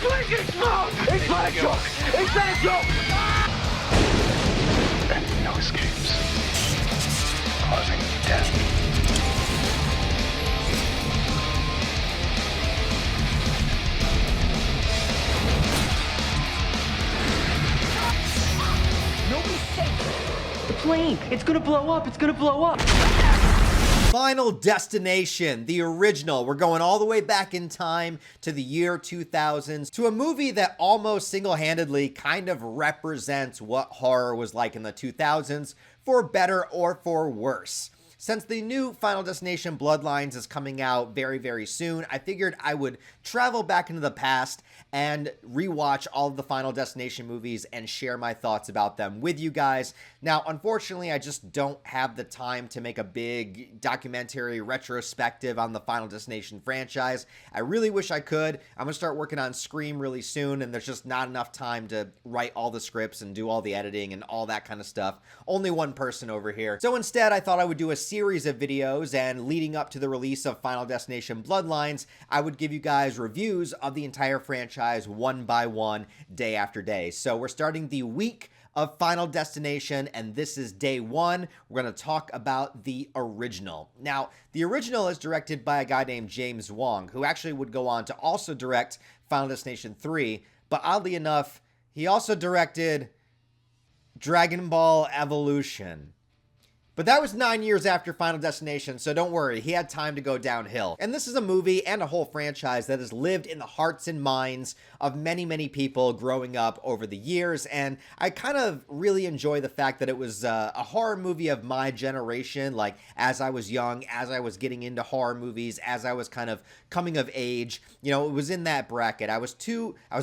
blinking smoke! It's not a joke! It's not a joke! And no escapes, causing death. Nobody's safe. The plane, it's gonna blow up, it's gonna blow up. Final Destination, the original. We're going all the way back in time to the year 2000s, to a movie that almost single-handedly kind of represents what horror was like in the 2000s, for better or for worse. Since the new Final Destination Bloodlines is coming out very, very soon, I figured I would travel back into the past and rewatch all of the Final Destination movies and share my thoughts about them with you guys. Now, unfortunately, I just don't have the time to make a big documentary retrospective on the Final Destination franchise. I really wish I could. I'm gonna start working on Scream really soon, and there's just not enough time to write all the scripts and do all the editing and all that kind of stuff. Only one person over here. So instead, I thought I would do a series of videos, and leading up to the release of Final Destination Bloodlines, I would give you guys reviews of the entire franchise one by one, day after day. So we're starting the week of Final Destination, and this is day one. We're going to talk about the original. Now, the original is directed by a guy named James Wong, who actually would go on to also direct Final Destination 3, but oddly enough, he also directed Dragon Ball Evolution. But that was 9 years after Final Destination, so don't worry, he had time to go downhill. And this is a movie and a whole franchise that has lived in the hearts and minds of many, many people growing up over the years, and I kind of really enjoy the fact that it was a horror movie of my generation, like as I was young, as I was getting into horror movies, as I was kind of coming of age. You know, it was in that bracket. I was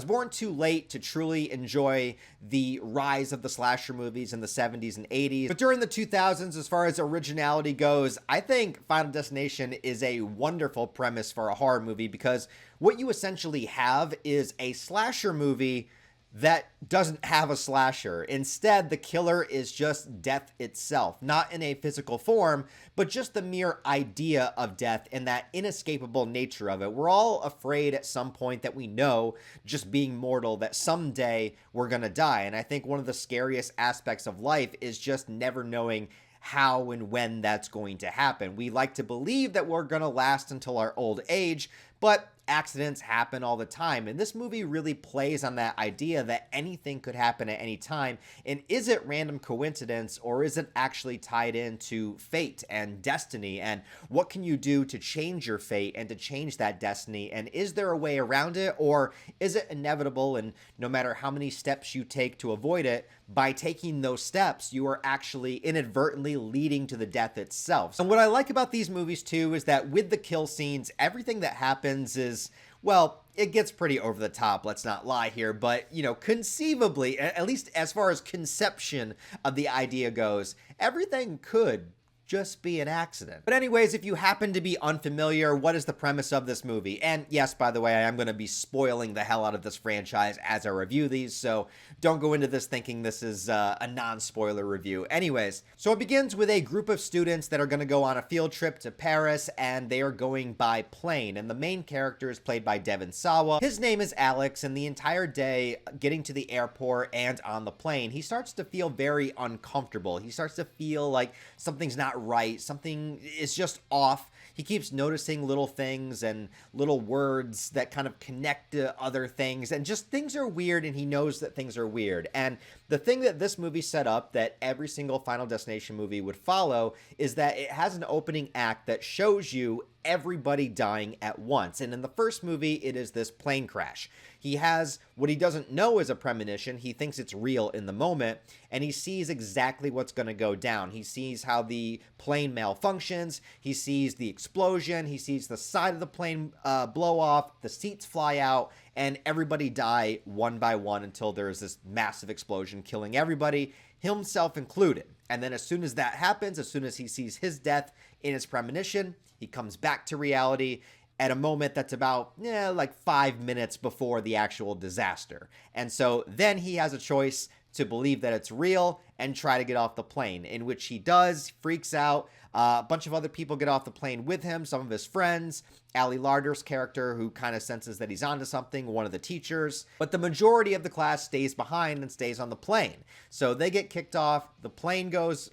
born too late to truly enjoy the rise of the slasher movies in the 70s and 80s, but during the 2000s, as far as originality goes, I think Final Destination is a wonderful premise for a horror movie, because what you essentially have is a slasher movie that doesn't have a slasher. Instead, the killer is just death itself, not in a physical form, but just the mere idea of death and that inescapable nature of it. We're all afraid at some point that we know, just being mortal, that someday we're gonna die. And I think one of the scariest aspects of life is just never knowing how and when that's going to happen. We like to believe that we're going to last until our old age, but accidents happen all the time. And this movie really plays on that idea that anything could happen at any time. And is it random coincidence, or is it actually tied into fate and destiny? And what can you do to change your fate and to change that destiny? And is there a way around it, or is it inevitable? And no matter how many steps you take to avoid it, by taking those steps, you are actually inadvertently leading to the death itself. And what I like about these movies too is that with the kill scenes, everything that happens is, well, it gets pretty over the top, let's not lie here, but, you know, conceivably, at least as far as conception of the idea goes, everything could just be an accident. But anyways, if you happen to be unfamiliar, what is the premise of this movie? And yes, by the way, I am going to be spoiling the hell out of this franchise as I review these, so don't go into this thinking this is a non-spoiler review. Anyways, so it begins with a group of students that are going to go on a field trip to Paris, and they are going by plane, and the main character is played by Devon Sawa. His name is Alex, and the entire day getting to the airport and on the plane, he starts to feel very uncomfortable. He starts to feel like something's not right, something is just off. He keeps noticing little things and little words that kind of connect to other things, and just things are weird, and he knows that things are weird. And the thing that this movie set up that every single Final Destination movie would follow is that it has an opening act that shows you everybody dying at once. And in the first movie, it is this plane crash. He has what he doesn't know is a premonition. He thinks it's real in the moment, and he sees exactly what's going to go down. He sees how the plane malfunctions. He sees the explosion. He sees the side of the plane blow off, the seats fly out, and everybody die one by one until there is this massive explosion killing everybody, himself included. And then as soon as that happens, as soon as he sees his death in his premonition, he comes back to reality at a moment that's about like 5 minutes before the actual disaster. And so then he has a choice to believe that it's real and try to get off the plane, in which he does, freaks out, A bunch of other people get off the plane with him, some of his friends, Ali Larder's character, who kind of senses that he's onto something, one of the teachers. But the majority of the class stays behind and stays on the plane. So they get kicked off, the plane goes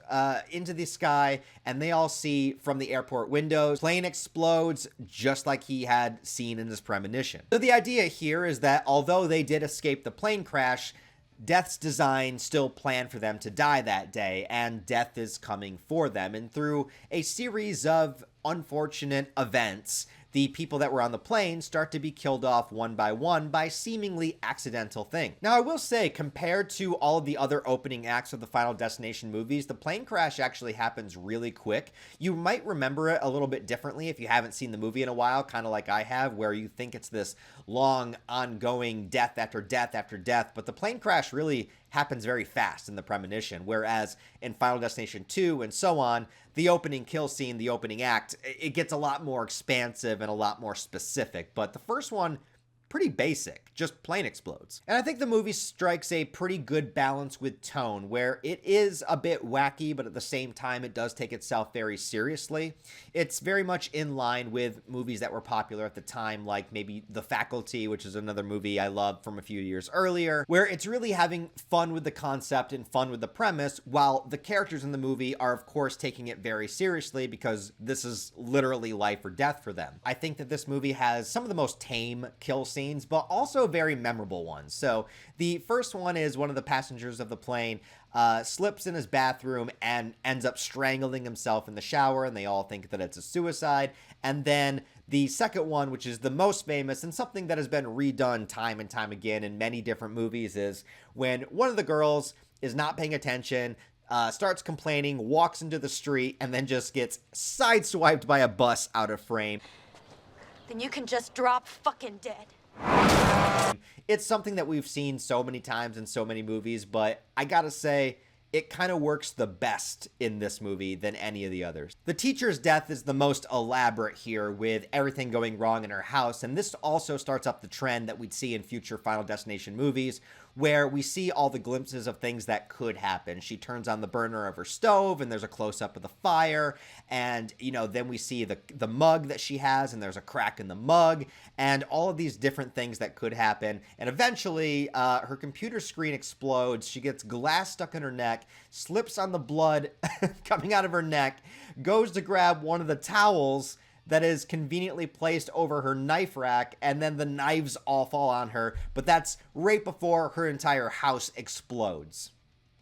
into the sky, and they all see from the airport windows, plane explodes just like he had seen in his premonition. So the idea here is that although they did escape the plane crash, Death's design still planned for them to die that day, and death is coming for them. And through a series of unfortunate events, the people that were on the plane start to be killed off one by seemingly accidental things. Now, I will say, compared to all of the other opening acts of the Final Destination movies, the plane crash actually happens really quick. You might remember it a little bit differently if you haven't seen the movie in a while, kind of like I have, where you think it's this long, ongoing death after death after death, but the plane crash really happens very fast in the premonition, whereas in Final Destination 2 and so on, the opening kill scene, the opening act, it gets a lot more expansive and a lot more specific, but the first one, pretty basic, just plane explodes. And I think the movie strikes a pretty good balance with tone, where it is a bit wacky, but at the same time, it does take itself very seriously. It's very much in line with movies that were popular at the time, like maybe The Faculty, which is another movie I loved from a few years earlier, where it's really having fun with the concept and fun with the premise, while the characters in the movie are, of course, taking it very seriously because this is literally life or death for them. I think that this movie has some of the most tame kill scenes, but also very memorable ones. So the first one is one of the passengers of the plane slips in his bathroom and ends up strangling himself in the shower, and they all think that it's a suicide. And then the second one, which is the most famous and something that has been redone time and time again in many different movies, is when one of the girls is not paying attention, starts complaining, walks into the street, and then just gets sideswiped by a bus out of frame. Then you can just drop fucking dead. It's something that we've seen so many times in so many movies, but I gotta say, it kind of works the best in this movie than any of the others. The teacher's death is the most elaborate here, with everything going wrong in her house, and this also starts up the trend that we'd see in future Final Destination movies, where we see all the glimpses of things that could happen. She turns on the burner of her stove, and there's a close-up of the fire, and, you know, then we see the mug that she has, and there's a crack in the mug, and all of these different things that could happen. And eventually, her computer screen explodes, she gets glass stuck in her neck, slips on the blood coming out of her neck, goes to grab one of the towels that is conveniently placed over her knife rack, and then the knives all fall on her, but that's right before her entire house explodes.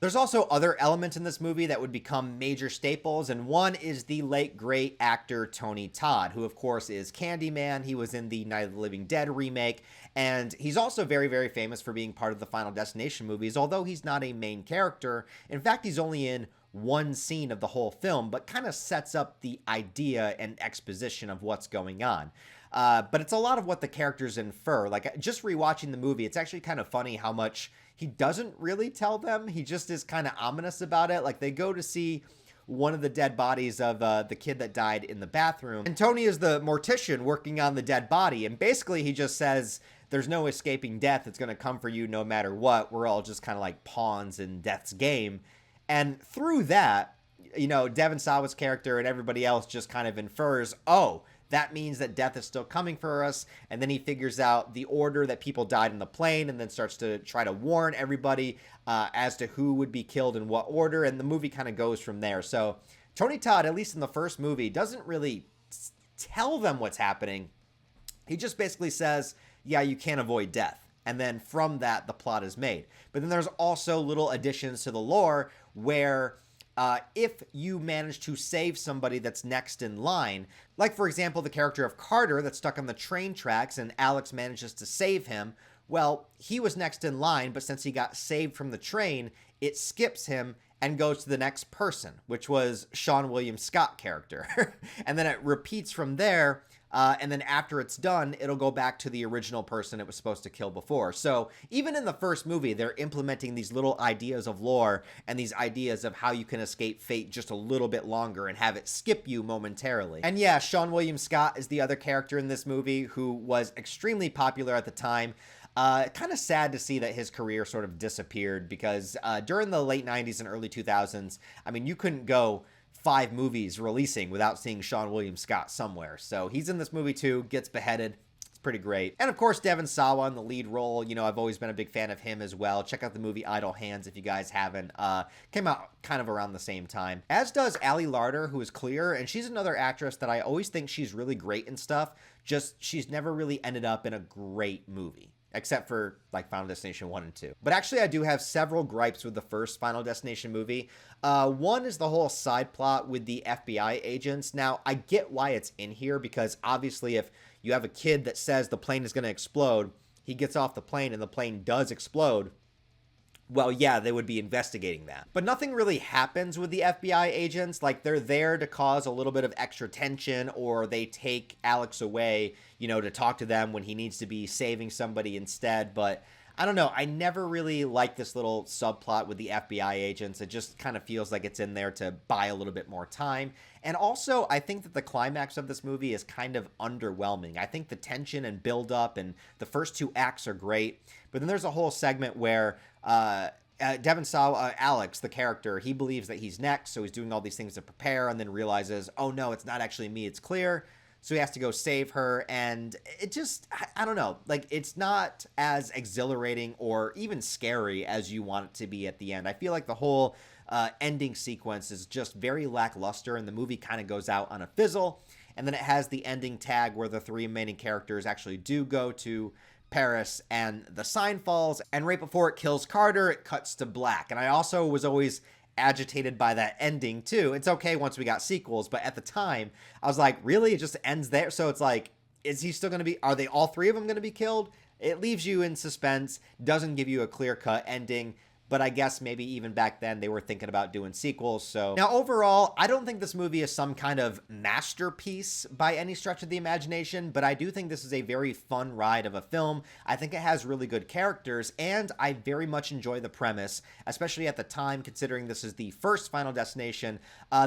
There's also other elements in this movie that would become major staples, and one is the late great actor Tony Todd, who of course is Candyman. He was in the Night of the Living Dead remake, and he's also very, very famous for being part of the Final Destination movies, although he's not a main character. In fact, he's only in one scene of the whole film, but kind of sets up the idea and exposition of what's going on. But it's a lot of what the characters infer. Like, just rewatching the movie, it's actually kind of funny how much he doesn't really tell them. He just is kind of ominous about it. Like, they go to see one of the dead bodies of the kid that died in the bathroom, and Tony is the mortician working on the dead body, and basically he just says, there's no escaping death. It's going to come for you no matter what. We're all just kind of like pawns in death's game. And through that, you know, Devon Sawa's character and everybody else just kind of infers, oh, that means that death is still coming for us. And then he figures out the order that people died in the plane, and then starts to try to warn everybody as to who would be killed in what order. And the movie kind of goes from there. So Tony Todd, at least in the first movie, doesn't really tell them what's happening. He just basically says, yeah, you can't avoid death. And then from that, the plot is made. But then there's also little additions to the lore where if you manage to save somebody that's next in line, like, for example, the character of Carter that's stuck on the train tracks and Alex manages to save him, well, he was next in line, but since he got saved from the train, it skips him and goes to the next person, which was Sean William Scott character. And then it repeats from there. And then after it's done, it'll go back to the original person it was supposed to kill before. So even in the first movie, they're implementing these little ideas of lore and these ideas of how you can escape fate just a little bit longer and have it skip you momentarily. And yeah, Sean William Scott is the other character in this movie who was extremely popular at the time. Kind of sad to see that his career sort of disappeared because during the late 90s and early 2000s, I mean, you couldn't go 5 movies releasing without seeing Seann William Scott somewhere. So he's in this movie too, gets beheaded. Pretty great. And of course, Devon Sawa in the lead role. You know, I've always been a big fan of him as well. Check out the movie Idle Hands if you guys haven't. Came out kind of around the same time. As does Ali Larter, who is Clear, and she's another actress that I always think she's really great in stuff. Just she's never really ended up in a great movie, except for like Final Destination 1 and 2. But actually, I do have several gripes with the first Final Destination movie. One is the whole side plot with the FBI agents. Now, I get why it's in here, because obviously if you have a kid that says the plane is going to explode, he gets off the plane and the plane does explode, well, yeah, they would be investigating that. But nothing really happens with the FBI agents. Like, they're there to cause a little bit of extra tension, or they take Alex away, you know, to talk to them when he needs to be saving somebody instead. But I don't know. I never really liked this little subplot with the FBI agents. It just kind of feels like it's in there to buy a little bit more time. And also, I think that the climax of this movie is kind of underwhelming. I think the tension and build-up and the first 2 acts are great. But then there's a whole segment where Devon Sawa, Alex, the character, he believes that he's next, so he's doing all these things to prepare, and then realizes, oh no, it's not actually me, it's Clear. So he has to go save her, and it just, I don't know, like, it's not as exhilarating or even scary as you want it to be at the end. I feel like the whole ending sequence is just very lackluster, and the movie kind of goes out on a fizzle, and then it has the ending tag where the 3 remaining characters actually do go to Paris, and the sign falls, and right before it kills Carter, it cuts to black. And I also was always agitated by that ending too. It's okay once we got sequels, but at the time I was like, really? It just ends there? So it's like, is he still going to be, are they all 3 of them going to be killed? It leaves you in suspense, doesn't give you a clear-cut ending. But I guess maybe even back then they were thinking about doing sequels. So now overall, I don't think this movie is some kind of masterpiece by any stretch of the imagination, but I do think this is a very fun ride of a film. I think it has really good characters, and I very much enjoy the premise, especially at the time, considering this is the first Final Destination.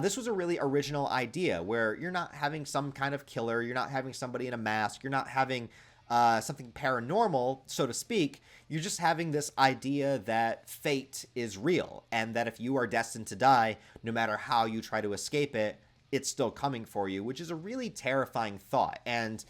This was a really original idea where you're not having some kind of killer, you're not having somebody in a mask, you're not having something paranormal, so to speak. You're just having this idea that fate is real, and that if you are destined to die, no matter how you try to escape it, it's still coming for you, which is a really terrifying thought. And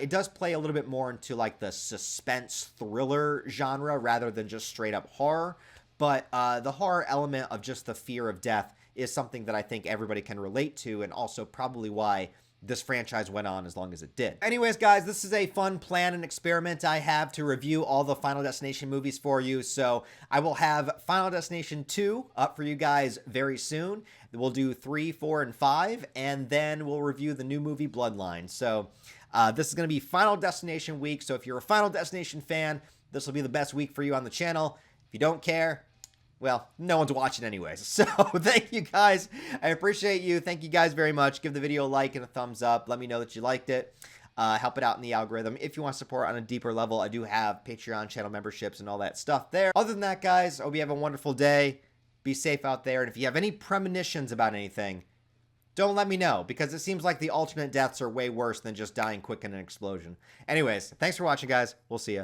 it does play a little bit more into like the suspense thriller genre rather than just straight up horror. But the horror element of just the fear of death is something that I think everybody can relate to, and also probably why this franchise went on as long as it did. Anyways, guys, this is a fun plan and experiment I have to review all the Final Destination movies for you. So I will have Final Destination 2 up for you guys very soon. We'll do 3, 4, and 5, and then we'll review the new movie Bloodline. So this is going to be Final Destination week. So if you're a Final Destination fan, this will be the best week for you on the channel. If you don't care, well, no one's watching anyways. So thank you guys. I appreciate you. Thank you guys very much. Give the video a like and a thumbs up. Let me know that you liked it. Help it out in the algorithm. If you want support on a deeper level, I do have Patreon channel memberships and all that stuff there. Other than that, guys, I hope you have a wonderful day. Be safe out there. And if you have any premonitions about anything, don't let me know, because it seems like the alternate deaths are way worse than just dying quick in an explosion. Anyways, thanks for watching, guys. We'll see you.